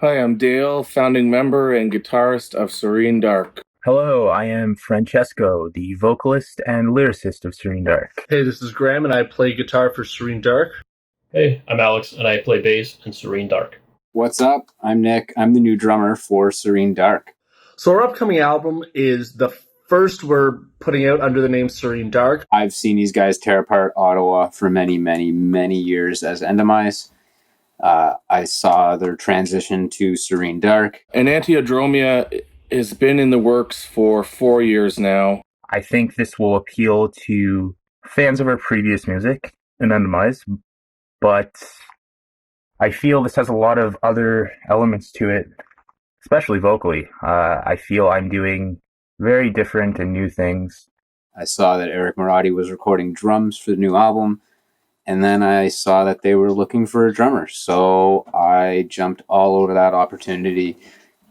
Hi, I'm Dale, founding member and guitarist of Serene Dark. Hello, I am Francesco, the vocalist and lyricist of Serene Dark. Hey, this is Graham, and I play guitar for Serene Dark. Hey, I'm Alex, and I play bass in Serene Dark. What's up? I'm Nick. I'm the new drummer for Serene Dark. So our upcoming album is the first we're putting out under the name Serene Dark. I've seen these guys tear apart Ottawa for many, many, many years as Endemise. I saw their transition to Serene Dark. And Antiodromia has been in the works for 4 years now. I think this will appeal to fans of our previous music and Undemise, but I feel this has a lot of other elements to it, especially vocally. I feel I'm doing very different and new things. I saw that Eric Marotti was recording drums for the new album, and then I saw that they were looking for a drummer. So I jumped all over that opportunity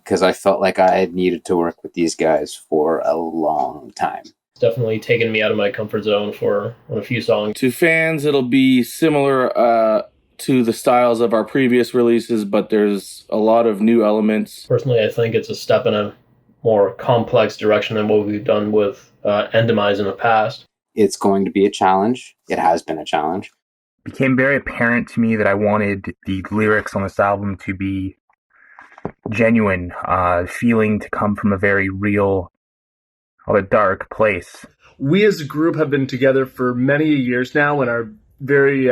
because I felt like I had needed to work with these guys for a long time. It's definitely taken me out of my comfort zone on a few songs. To fans, it'll be similar to the styles of our previous releases, but there's a lot of new elements. Personally, I think it's a step in a more complex direction than what we've done with Endemise in the past. It's going to be a challenge. It has been a challenge. It became very apparent to me that I wanted the lyrics on this album to be genuine, feeling to come from a very real, dark place. We as a group have been together for many years now and are very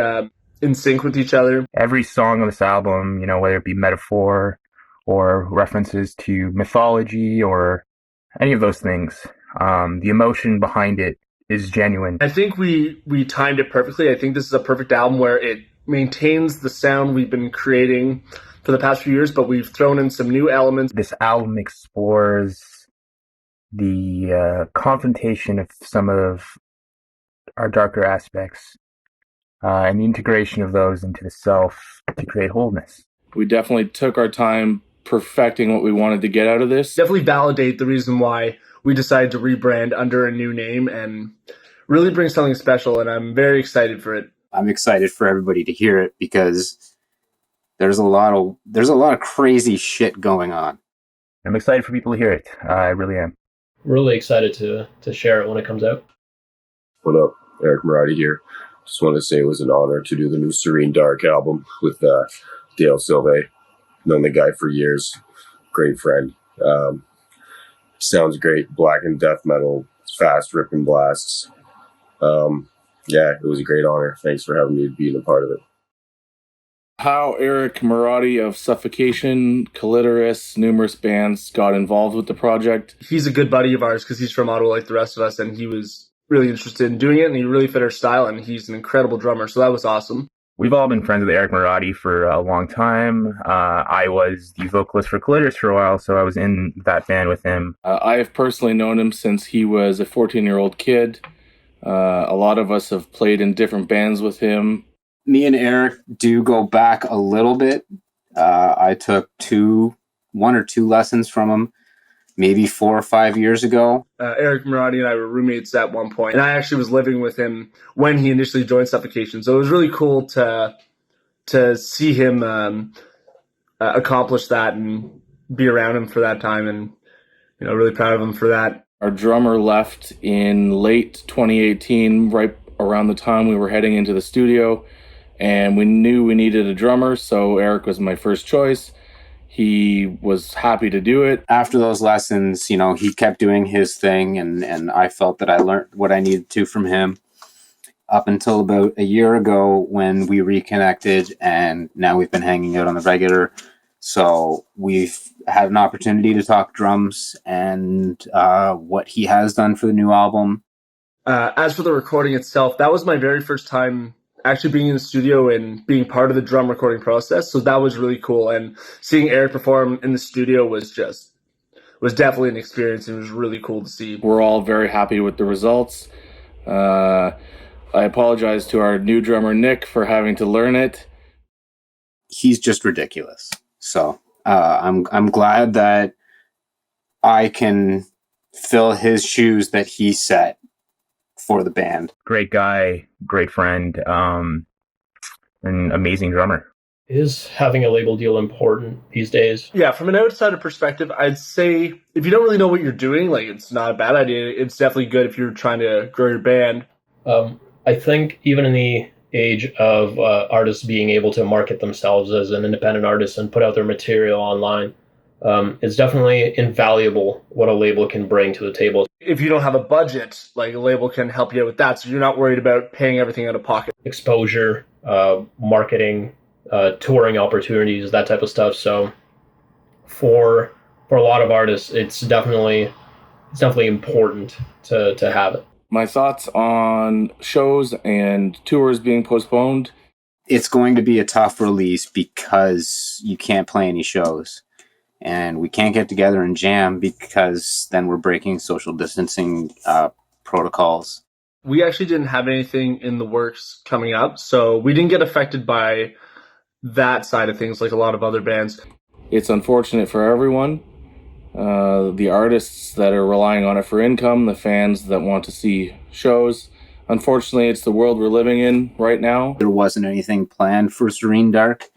in sync with each other. Every song on this album, whether it be metaphor or references to mythology or any of those things, the emotion behind it is genuine. I think we timed it perfectly. I think this is a perfect album where it maintains the sound we've been creating for the past few years, but we've thrown in some new elements. This album explores the confrontation of some of our darker aspects and the integration of those into the self to create wholeness. We definitely took our time perfecting what we wanted to get out of this. Definitely validate the reason why we decided to rebrand under a new name and really bring something special, and I'm very excited for it. I'm excited for everybody to hear it because there's a lot of crazy shit going on. I'm excited for people to hear it. I really am. Really excited to share it when it comes out. What up? Eric Marotti here. Just wanted to say it was an honor to do the new Serene Dark album with Dale Silve. Known the guy for years. Great friend. Sounds great. Black and death metal. Fast ripping blasts. Yeah, it was a great honor. Thanks for having me being a part of it. How Eric Marotti of Suffocation, Clitoris, numerous bands got involved with the project. He's a good buddy of ours because he's from Ottawa like the rest of us, and he was really interested in doing it, and he really fit our style, and he's an incredible drummer, so that was awesome. We've all been friends with Eric Marotti for a long time. I was the vocalist for Clitoris for a while, so I was in that band with him. I have personally known him since he was a 14-year-old kid. A lot of us have played in different bands with him. Me and Eric do go back a little bit. I took 1 or 2 lessons from him maybe 4 or 5 years ago. Eric Marotti and I were roommates at one point, and I actually was living with him when he initially joined Suffocation. So it was really cool to see him accomplish that and be around him for that time, and really proud of him for that. Our drummer left in late 2018, right around the time we were heading into the studio, and we knew we needed a drummer, so Eric was my first choice. He was happy to do it. After those lessons, he kept doing his thing, and I felt that I learned what I needed to from him up until about a year ago when we reconnected, and now we've been hanging out on the regular. So we've had an opportunity to talk drums and what he has done for the new album. As for the recording itself, that was my very first time actually being in the studio and being part of the drum recording process. So that was really cool. And seeing Eric perform in the studio was definitely an experience, and it was really cool to see. We're all very happy with the results. I apologize to our new drummer, Nick, for having to learn it. He's just ridiculous. So I'm glad that I can fill his shoes that he set for the band. Great guy, great friend, and amazing drummer. Is having a label deal important these days? Yeah, from an outsider perspective, I'd say if you don't really know what you're doing, like it's not a bad idea. It's definitely good if you're trying to grow your band. I think even in the age of artists being able to market themselves as an independent artist and put out their material online, it's definitely invaluable what a label can bring to the table. If you don't have a budget, like a label can help you out with that, so you're not worried about paying everything out of pocket. Exposure, marketing, touring opportunities, that type of stuff. So for a lot of artists, it's definitely important to have it. My thoughts on shows and tours being postponed. It's going to be a tough release because you can't play any shows. And we can't get together and jam because then we're breaking social distancing protocols. We actually didn't have anything in the works coming up, so we didn't get affected by that side of things like a lot of other bands. It's unfortunate for everyone. The artists that are relying on it for income, the fans that want to see shows. Unfortunately, it's the world we're living in right now. There wasn't anything planned for Serene Dark.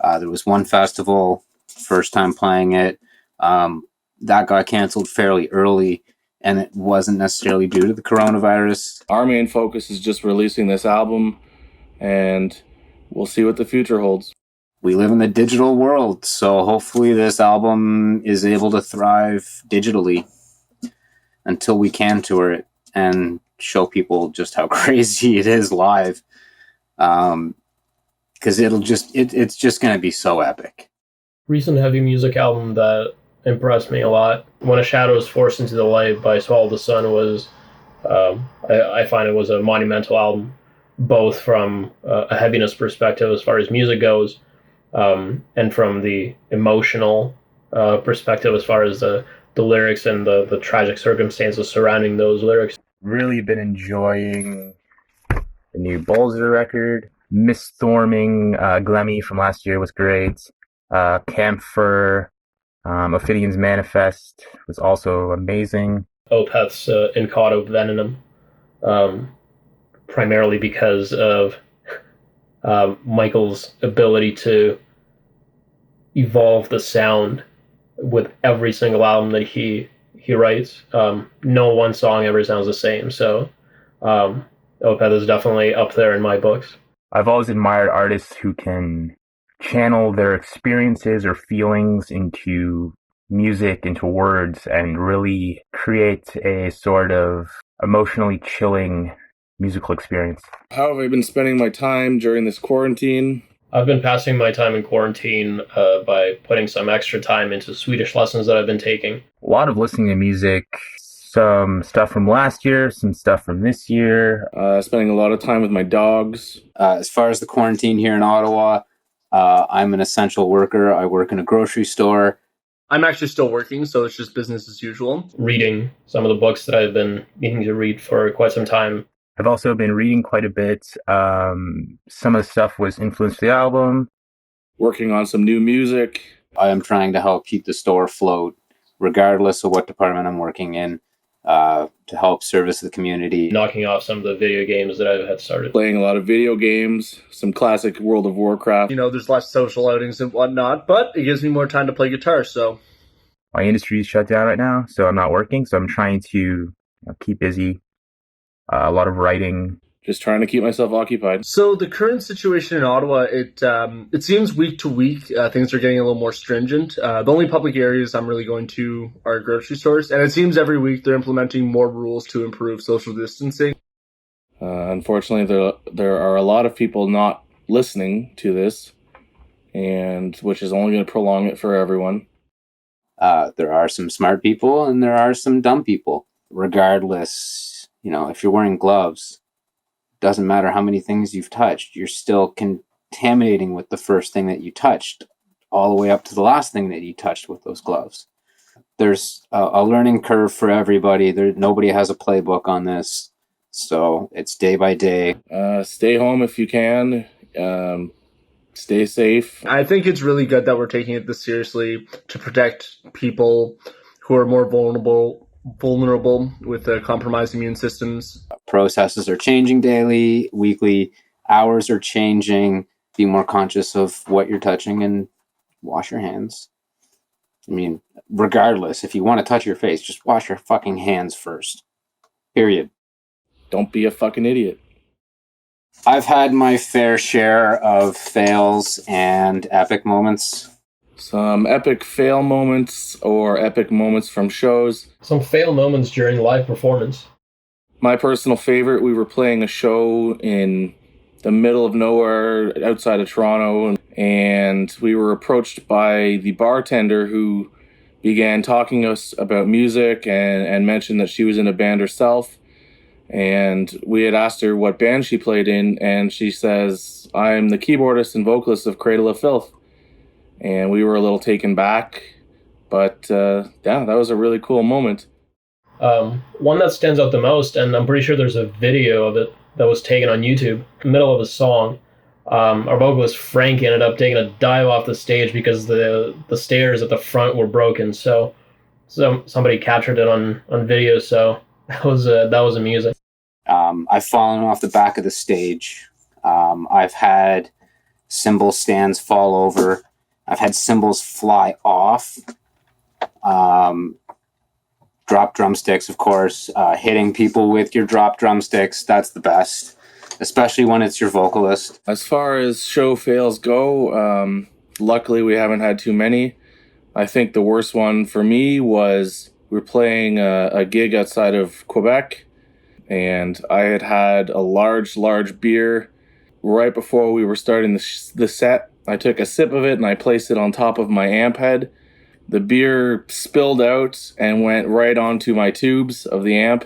There was one festival, first time playing it. That got canceled fairly early, and it wasn't necessarily due to the coronavirus. Our main focus is just releasing this album, and we'll see what the future holds. We live in the digital world, so hopefully this album is able to thrive digitally until we can tour it and show people just how crazy it is live. Because it's just going to be so epic. Recent heavy music album that impressed me a lot, When a Shadow is Forced into the Light by Swallow the Sun, was I find it was a monumental album, both from a heaviness perspective as far as music goes, and from the emotional perspective as far as the lyrics and the tragic circumstances surrounding those lyrics. Really been enjoying the new Bolzer record. Miss Storming, Glemmy from last year was great. Camphor, Ophidion's Manifest was also amazing. Opeth's Incauto Venom, primarily because of Michael's ability to evolve the sound with every single album that he writes. No one song ever sounds the same, so Opeth is definitely up there in my books. I've always admired artists who can channel their experiences or feelings into music, into words, and really create a sort of emotionally chilling musical experience. How have I been spending my time during this quarantine? I've been passing my time in quarantine by putting some extra time into Swedish lessons that I've been taking. A lot of listening to music, some stuff from last year, some stuff from this year. Spending a lot of time with my dogs. As far as the quarantine here in Ottawa, I'm an essential worker. I work in a grocery store. I'm actually still working, so it's just business as usual. Reading some of the books that I've been meaning to read for quite some time. I've also been reading quite a bit. Some of the stuff was influenced the album. Working on some new music. I am trying to help keep the store afloat, regardless of what department I'm working in, to help service the community. Knocking off some of the video games that I had started. Playing a lot of video games, some classic World of Warcraft. You know, there's less social outings and whatnot, but it gives me more time to play guitar, so. My industry is shut down right now, so I'm not working, so I'm trying to keep busy. A lot of writing. Just trying to keep myself occupied. So the current situation in Ottawa, it seems week to week things are getting a little more stringent. The only public areas I'm really going to are grocery stores, and it seems every week they're implementing more rules to improve social distancing. Unfortunately, there are a lot of people not listening to this, and which is only going to prolong it for everyone. There are some smart people and there are some dumb people. Regardless, if you're wearing gloves, doesn't matter how many things you've touched, you're still contaminating with the first thing that you touched, all the way up to the last thing that you touched with those gloves. There's a learning curve for everybody. Nobody has a playbook on this, so it's day by day. Stay home if you can. Stay safe. I think it's really good that we're taking it this seriously to protect people who are more vulnerable with compromised immune systems. Processes are changing daily, weekly. Hours are changing. be more conscious of what you're touching and wash your hands. I mean, regardless, if you want to touch your face, just wash your fucking hands first. Period. Don't be a fucking idiot. I've had my fair share of fails and epic moments. Some epic fail moments or epic moments from shows. Some fail moments during live performance. My personal favorite, we were playing a show in the middle of nowhere outside of Toronto, and we were approached by the bartender who began talking to us about music and mentioned that she was in a band herself. And we had asked her what band she played in, and she says, "I'm the keyboardist and vocalist of Cradle of Filth." And we were a little taken back, but yeah, that was a really cool moment. One that stands out the most, and I'm pretty sure there's a video of it that was taken on YouTube, in the middle of a song. Our vocalist Frank ended up taking a dive off the stage because the stairs at the front were broken. So somebody captured it on video. So that was amusing. I've fallen off the back of the stage. I've had cymbal stands fall over. I've had cymbals fly off. Drop drumsticks, of course. Hitting people with your drop drumsticks, that's the best, especially when it's your vocalist. As far as show fails go, luckily we haven't had too many. I think the worst one for me was we were playing a gig outside of Quebec, and I had a large beer right before we were starting the set. I took a sip of it and I placed it on top of my amp head. The beer spilled out and went right onto my tubes of the amp,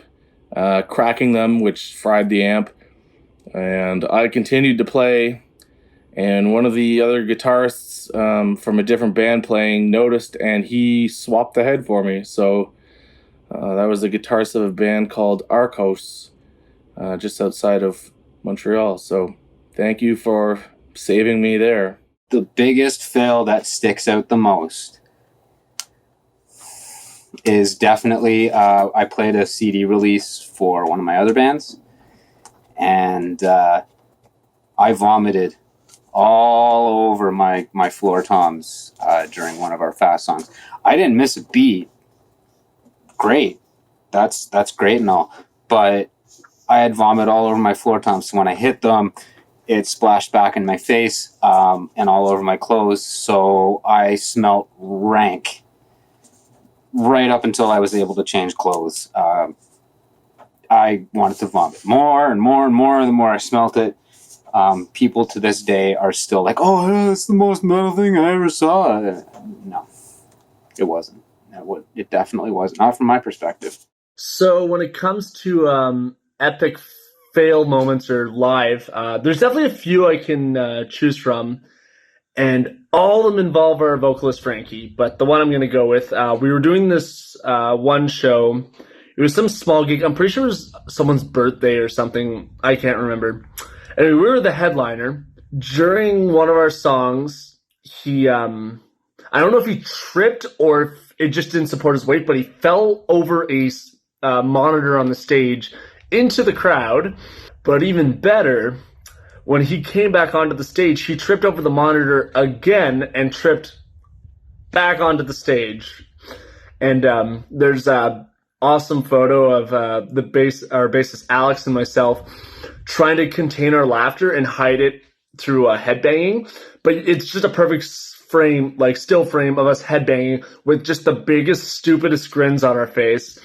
cracking them, which fried the amp. And I continued to play, and one of the other guitarists from a different band playing noticed, and he swapped the head for me. So that was the guitarist of a band called Arcos, just outside of Montreal. So thank you for saving me there. The biggest fail that sticks out the most is definitely I played a CD release for one of my other bands, and I vomited all over my floor toms during one of our fast songs. I didn't miss a beat. Great. That's great and all. But I had vomit all over my floor toms. So when I hit them, it splashed back in my face and all over my clothes. So I smelt rank right up until I was able to change clothes. I wanted to vomit more and more and more. The more I smelt it, people to this day are still like, "Oh, it's the most metal thing I ever saw." No, it wasn't. It definitely wasn't. Not from my perspective. So when it comes to epic fail moments or live, there's definitely a few I can choose from. And all of them involve our vocalist, Frankie. But the one I'm going to go with, we were doing this one show. It was some small gig. I'm pretty sure it was someone's birthday or something. I can't remember. And we were the headliner. During one of our songs, he, I don't know if he tripped or if it just didn't support his weight, but he fell over a monitor on the stage into the crowd. But even better, when he came back onto the stage, he tripped over the monitor again and tripped back onto the stage. And there's a awesome photo of our bassist Alex and myself trying to contain our laughter and hide it through headbanging. But it's just a perfect frame, like still frame of us headbanging with just the biggest, stupidest grins on our face.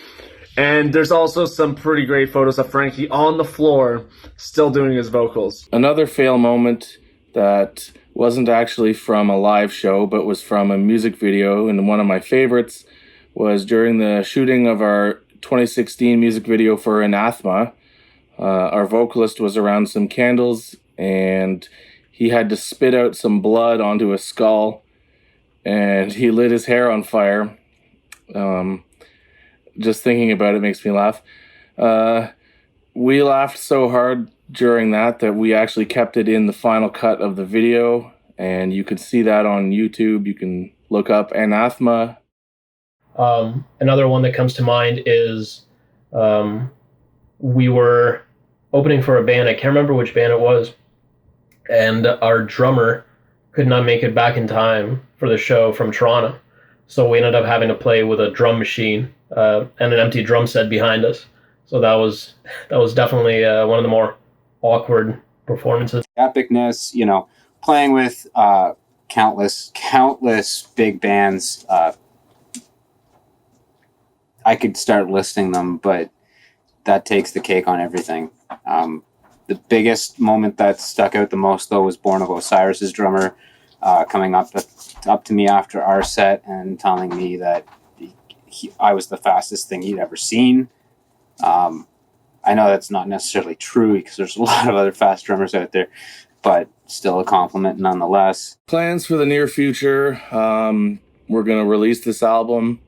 And there's also some pretty great photos of Frankie on the floor still doing his vocals. Another fail moment that wasn't actually from a live show, but was from a music video, and one of my favorites was during the shooting of our 2016 music video for Anathema. Our vocalist was around some candles, and he had to spit out some blood onto a skull, and he lit his hair on fire. Just thinking about it makes me laugh. We laughed so hard during that we actually kept it in the final cut of the video, and you can see that on YouTube. You can look up Anathema. Another one that comes to mind is we were opening for a band. I can't remember which band it was. and our drummer could not make it back in time for the show from Toronto. So we ended up having to play with a drum machine and an empty drum set behind us. So that was definitely one of the more awkward performances. Epicness, playing with countless big bands. I could start listing them, but that takes the cake on everything. The biggest moment that stuck out the most, though, was Born of Osiris's drummer coming up to me after our set and telling me that I was the fastest thing he'd ever seen. I know that's not necessarily true because there's a lot of other fast drummers out there, but still a compliment nonetheless. Plans for the near future. We're going to release this album.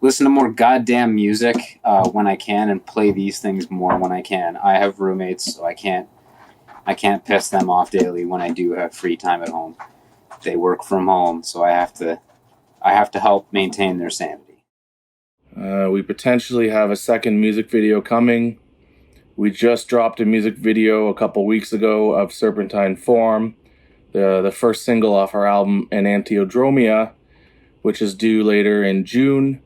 Listen to more goddamn music when I can, and play these things more when I can. I have roommates, so I can't piss them off daily when I do have free time at home. They work from home, so I have to help maintain their sanity. We potentially have a second music video coming. We just dropped a music video a couple weeks ago of Serpentine Form, the first single off our album Enantiodromia, which is due later in June.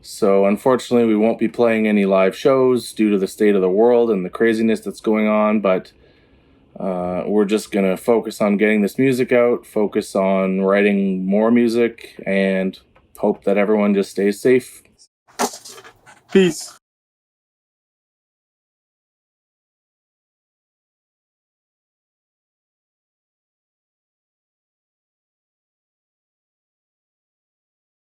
So unfortunately, we won't be playing any live shows due to the state of the world and the craziness that's going on, but we're just going to focus on getting this music out, focus on writing more music, and hope that everyone just stays safe. Peace.